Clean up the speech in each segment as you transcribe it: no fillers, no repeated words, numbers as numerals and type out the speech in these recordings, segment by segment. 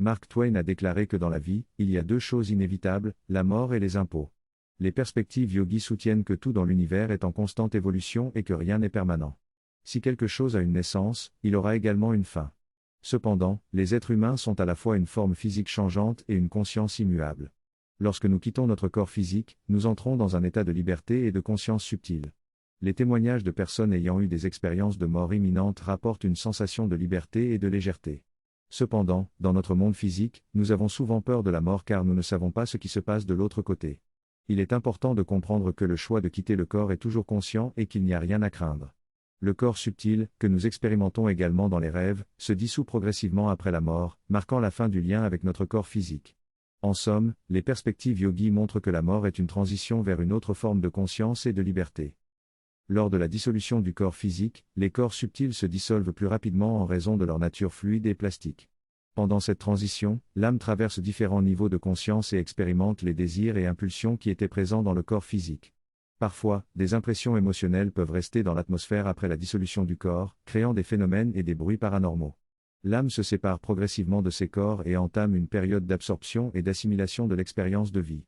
Mark Twain a déclaré que dans la vie, il y a deux choses inévitables, la mort et les impôts. Les perspectives yogi soutiennent que tout dans l'univers est en constante évolution et que rien n'est permanent. Si quelque chose a une naissance, il aura également une fin. Cependant, les êtres humains sont à la fois une forme physique changeante et une conscience immuable. Lorsque nous quittons notre corps physique, nous entrons dans un état de liberté et de conscience subtile. Les témoignages de personnes ayant eu des expériences de mort imminente rapportent une sensation de liberté et de légèreté. Cependant, dans notre monde physique, nous avons souvent peur de la mort car nous ne savons pas ce qui se passe de l'autre côté. Il est important de comprendre que le choix de quitter le corps est toujours conscient et qu'il n'y a rien à craindre. Le corps subtil, que nous expérimentons également dans les rêves, se dissout progressivement après la mort, marquant la fin du lien avec notre corps physique. En somme, les perspectives yogi montrent que la mort est une transition vers une autre forme de conscience et de liberté. Lors de la dissolution du corps physique, les corps subtils se dissolvent plus rapidement en raison de leur nature fluide et plastique. Pendant cette transition, l'âme traverse différents niveaux de conscience et expérimente les désirs et impulsions qui étaient présents dans le corps physique. Parfois, des impressions émotionnelles peuvent rester dans l'atmosphère après la dissolution du corps, créant des phénomènes et des bruits paranormaux. L'âme se sépare progressivement de ses corps et entame une période d'absorption et d'assimilation de l'expérience de vie.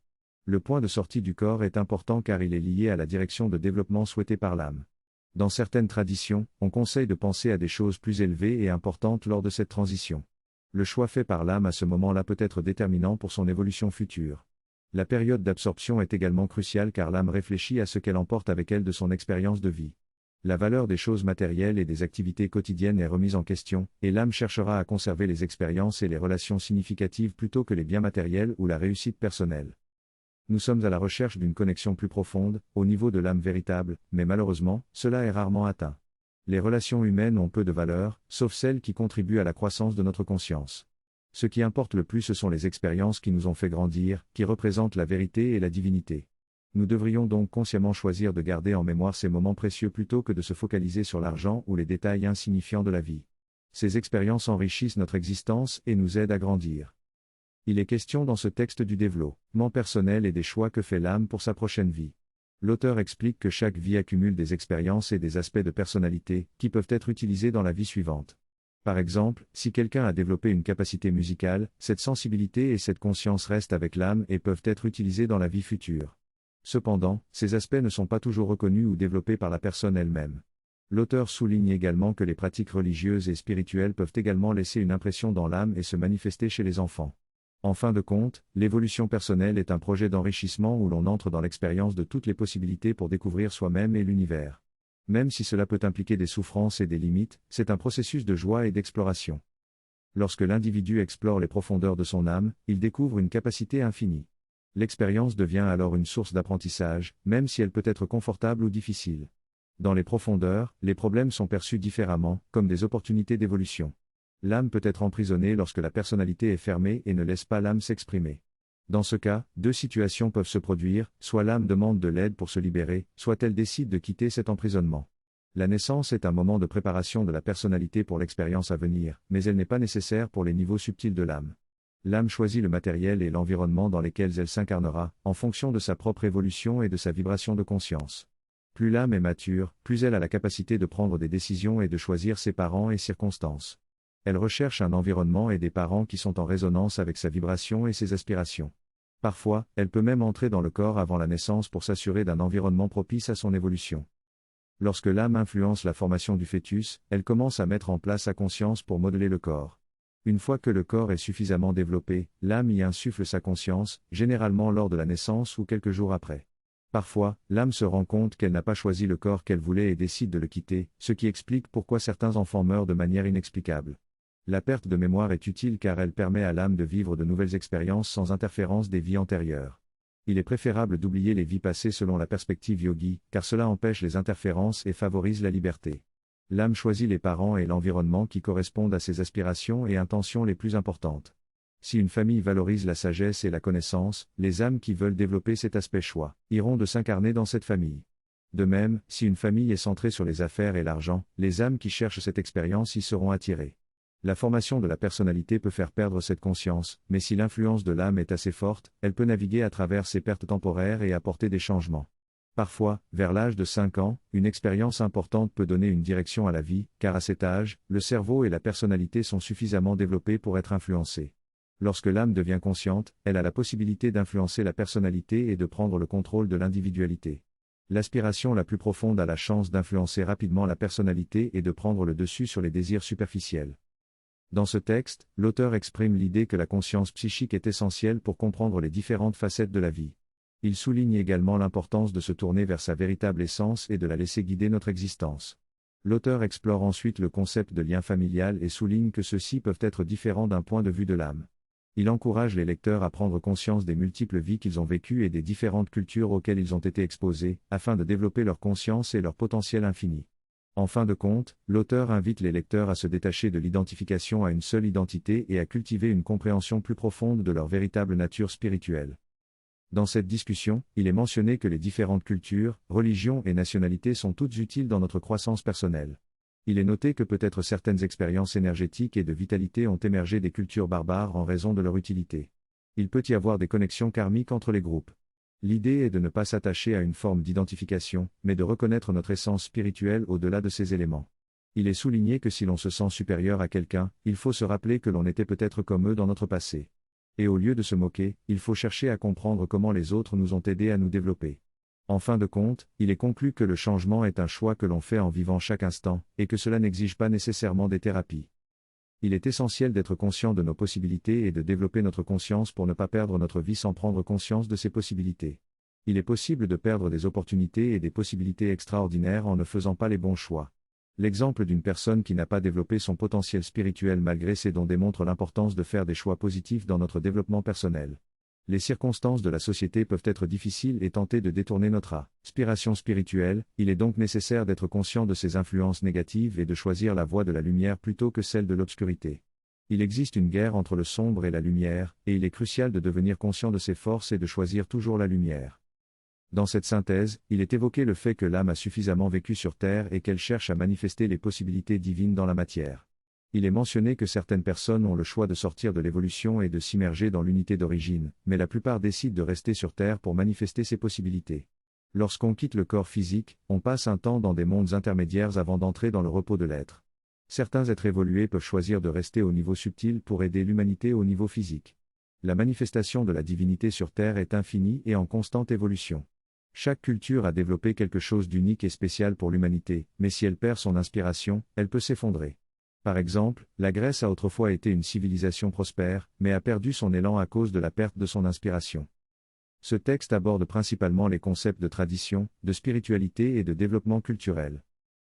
Le point de sortie du corps est important car il est lié à la direction de développement souhaitée par l'âme. Dans certaines traditions, on conseille de penser à des choses plus élevées et importantes lors de cette transition. Le choix fait par l'âme à ce moment-là peut être déterminant pour son évolution future. La période d'absorption est également cruciale car l'âme réfléchit à ce qu'elle emporte avec elle de son expérience de vie. La valeur des choses matérielles et des activités quotidiennes est remise en question, et l'âme cherchera à conserver les expériences et les relations significatives plutôt que les biens matériels ou la réussite personnelle. Nous sommes à la recherche d'une connexion plus profonde, au niveau de l'âme véritable, mais malheureusement, cela est rarement atteint. Les relations humaines ont peu de valeur, sauf celles qui contribuent à la croissance de notre conscience. Ce qui importe le plus ce sont les expériences qui nous ont fait grandir, qui représentent la vérité et la divinité. Nous devrions donc consciemment choisir de garder en mémoire ces moments précieux plutôt que de se focaliser sur l'argent ou les détails insignifiants de la vie. Ces expériences enrichissent notre existence et nous aident à grandir. Il est question dans ce texte du développement personnel et des choix que fait l'âme pour sa prochaine vie. L'auteur explique que chaque vie accumule des expériences et des aspects de personnalité, qui peuvent être utilisés dans la vie suivante. Par exemple, si quelqu'un a développé une capacité musicale, cette sensibilité et cette conscience restent avec l'âme et peuvent être utilisées dans la vie future. Cependant, ces aspects ne sont pas toujours reconnus ou développés par la personne elle-même. L'auteur souligne également que les pratiques religieuses et spirituelles peuvent également laisser une impression dans l'âme et se manifester chez les enfants. En fin de compte, l'évolution personnelle est un projet d'enrichissement où l'on entre dans l'expérience de toutes les possibilités pour découvrir soi-même et l'univers. Même si cela peut impliquer des souffrances et des limites, c'est un processus de joie et d'exploration. Lorsque l'individu explore les profondeurs de son âme, il découvre une capacité infinie. L'expérience devient alors une source d'apprentissage, même si elle peut être confortable ou difficile. Dans les profondeurs, les problèmes sont perçus différemment, comme des opportunités d'évolution. L'âme peut être emprisonnée lorsque la personnalité est fermée et ne laisse pas l'âme s'exprimer. Dans ce cas, deux situations peuvent se produire, soit l'âme demande de l'aide pour se libérer, soit elle décide de quitter cet emprisonnement. La naissance est un moment de préparation de la personnalité pour l'expérience à venir, mais elle n'est pas nécessaire pour les niveaux subtils de l'âme. L'âme choisit le matériel et l'environnement dans lesquels elle s'incarnera, en fonction de sa propre évolution et de sa vibration de conscience. Plus l'âme est mature, plus elle a la capacité de prendre des décisions et de choisir ses parents et circonstances. Elle recherche un environnement et des parents qui sont en résonance avec sa vibration et ses aspirations. Parfois, elle peut même entrer dans le corps avant la naissance pour s'assurer d'un environnement propice à son évolution. Lorsque l'âme influence la formation du fœtus, elle commence à mettre en place sa conscience pour modeler le corps. Une fois que le corps est suffisamment développé, l'âme y insuffle sa conscience, généralement lors de la naissance ou quelques jours après. Parfois, l'âme se rend compte qu'elle n'a pas choisi le corps qu'elle voulait et décide de le quitter, ce qui explique pourquoi certains enfants meurent de manière inexplicable. La perte de mémoire est utile car elle permet à l'âme de vivre de nouvelles expériences sans interférence des vies antérieures. Il est préférable d'oublier les vies passées selon la perspective yogi, car cela empêche les interférences et favorise la liberté. L'âme choisit les parents et l'environnement qui correspondent à ses aspirations et intentions les plus importantes. Si une famille valorise la sagesse et la connaissance, les âmes qui veulent développer cet aspect choix iront de s'incarner dans cette famille. De même, si une famille est centrée sur les affaires et l'argent, les âmes qui cherchent cette expérience y seront attirées. La formation de la personnalité peut faire perdre cette conscience, mais si l'influence de l'âme est assez forte, elle peut naviguer à travers ces pertes temporaires et apporter des changements. Parfois, vers l'âge de 5 ans, une expérience importante peut donner une direction à la vie, car à cet âge, le cerveau et la personnalité sont suffisamment développés pour être influencés. Lorsque l'âme devient consciente, elle a la possibilité d'influencer la personnalité et de prendre le contrôle de l'individualité. L'aspiration la plus profonde a la chance d'influencer rapidement la personnalité et de prendre le dessus sur les désirs superficiels. Dans ce texte, l'auteur exprime l'idée que la conscience psychique est essentielle pour comprendre les différentes facettes de la vie. Il souligne également l'importance de se tourner vers sa véritable essence et de la laisser guider notre existence. L'auteur explore ensuite le concept de lien familial et souligne que ceux-ci peuvent être différents d'un point de vue de l'âme. Il encourage les lecteurs à prendre conscience des multiples vies qu'ils ont vécues et des différentes cultures auxquelles ils ont été exposés, afin de développer leur conscience et leur potentiel infini. En fin de compte, l'auteur invite les lecteurs à se détacher de l'identification à une seule identité et à cultiver une compréhension plus profonde de leur véritable nature spirituelle. Dans cette discussion, il est mentionné que les différentes cultures, religions et nationalités sont toutes utiles dans notre croissance personnelle. Il est noté que peut-être certaines expériences énergétiques et de vitalité ont émergé des cultures barbares en raison de leur utilité. Il peut y avoir des connexions karmiques entre les groupes. L'idée est de ne pas s'attacher à une forme d'identification, mais de reconnaître notre essence spirituelle au-delà de ces éléments. Il est souligné que si l'on se sent supérieur à quelqu'un, il faut se rappeler que l'on était peut-être comme eux dans notre passé. Et au lieu de se moquer, il faut chercher à comprendre comment les autres nous ont aidés à nous développer. En fin de compte, il est conclu que le changement est un choix que l'on fait en vivant chaque instant, et que cela n'exige pas nécessairement des thérapies. Il est essentiel d'être conscient de nos possibilités et de développer notre conscience pour ne pas perdre notre vie sans prendre conscience de ses possibilités. Il est possible de perdre des opportunités et des possibilités extraordinaires en ne faisant pas les bons choix. L'exemple d'une personne qui n'a pas développé son potentiel spirituel malgré ses dons démontre l'importance de faire des choix positifs dans notre développement personnel. Les circonstances de la société peuvent être difficiles et tenter de détourner notre aspiration spirituelle, il est donc nécessaire d'être conscient de ces influences négatives et de choisir la voie de la lumière plutôt que celle de l'obscurité. Il existe une guerre entre le sombre et la lumière, et il est crucial de devenir conscient de ses forces et de choisir toujours la lumière. Dans cette synthèse, il est évoqué le fait que l'âme a suffisamment vécu sur Terre et qu'elle cherche à manifester les possibilités divines dans la matière. Il est mentionné que certaines personnes ont le choix de sortir de l'évolution et de s'immerger dans l'unité d'origine, mais la plupart décident de rester sur Terre pour manifester ces possibilités. Lorsqu'on quitte le corps physique, on passe un temps dans des mondes intermédiaires avant d'entrer dans le repos de l'être. Certains êtres évolués peuvent choisir de rester au niveau subtil pour aider l'humanité au niveau physique. La manifestation de la divinité sur Terre est infinie et en constante évolution. Chaque culture a développé quelque chose d'unique et spécial pour l'humanité, mais si elle perd son inspiration, elle peut s'effondrer. Par exemple, la Grèce a autrefois été une civilisation prospère, mais a perdu son élan à cause de la perte de son inspiration. Ce texte aborde principalement les concepts de tradition, de spiritualité et de développement culturel.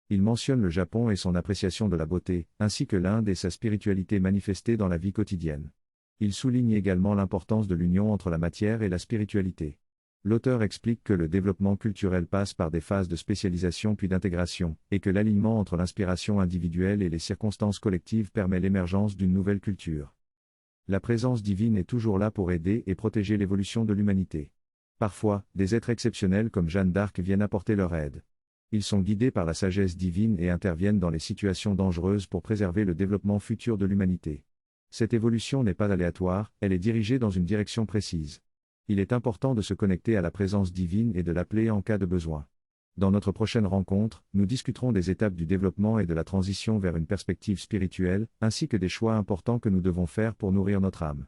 Il mentionne le Japon et son appréciation de la beauté, ainsi que l'Inde et sa spiritualité manifestée dans la vie quotidienne. Il souligne également l'importance de l'union entre la matière et la spiritualité. L'auteur explique que le développement culturel passe par des phases de spécialisation puis d'intégration, et que l'alignement entre l'inspiration individuelle et les circonstances collectives permet l'émergence d'une nouvelle culture. La présence divine est toujours là pour aider et protéger l'évolution de l'humanité. Parfois, des êtres exceptionnels comme Jeanne d'Arc viennent apporter leur aide. Ils sont guidés par la sagesse divine et interviennent dans les situations dangereuses pour préserver le développement futur de l'humanité. Cette évolution n'est pas aléatoire, elle est dirigée dans une direction précise. Il est important de se connecter à la présence divine et de l'appeler en cas de besoin. Dans notre prochaine rencontre, nous discuterons des étapes du développement et de la transition vers une perspective spirituelle, ainsi que des choix importants que nous devons faire pour nourrir notre âme.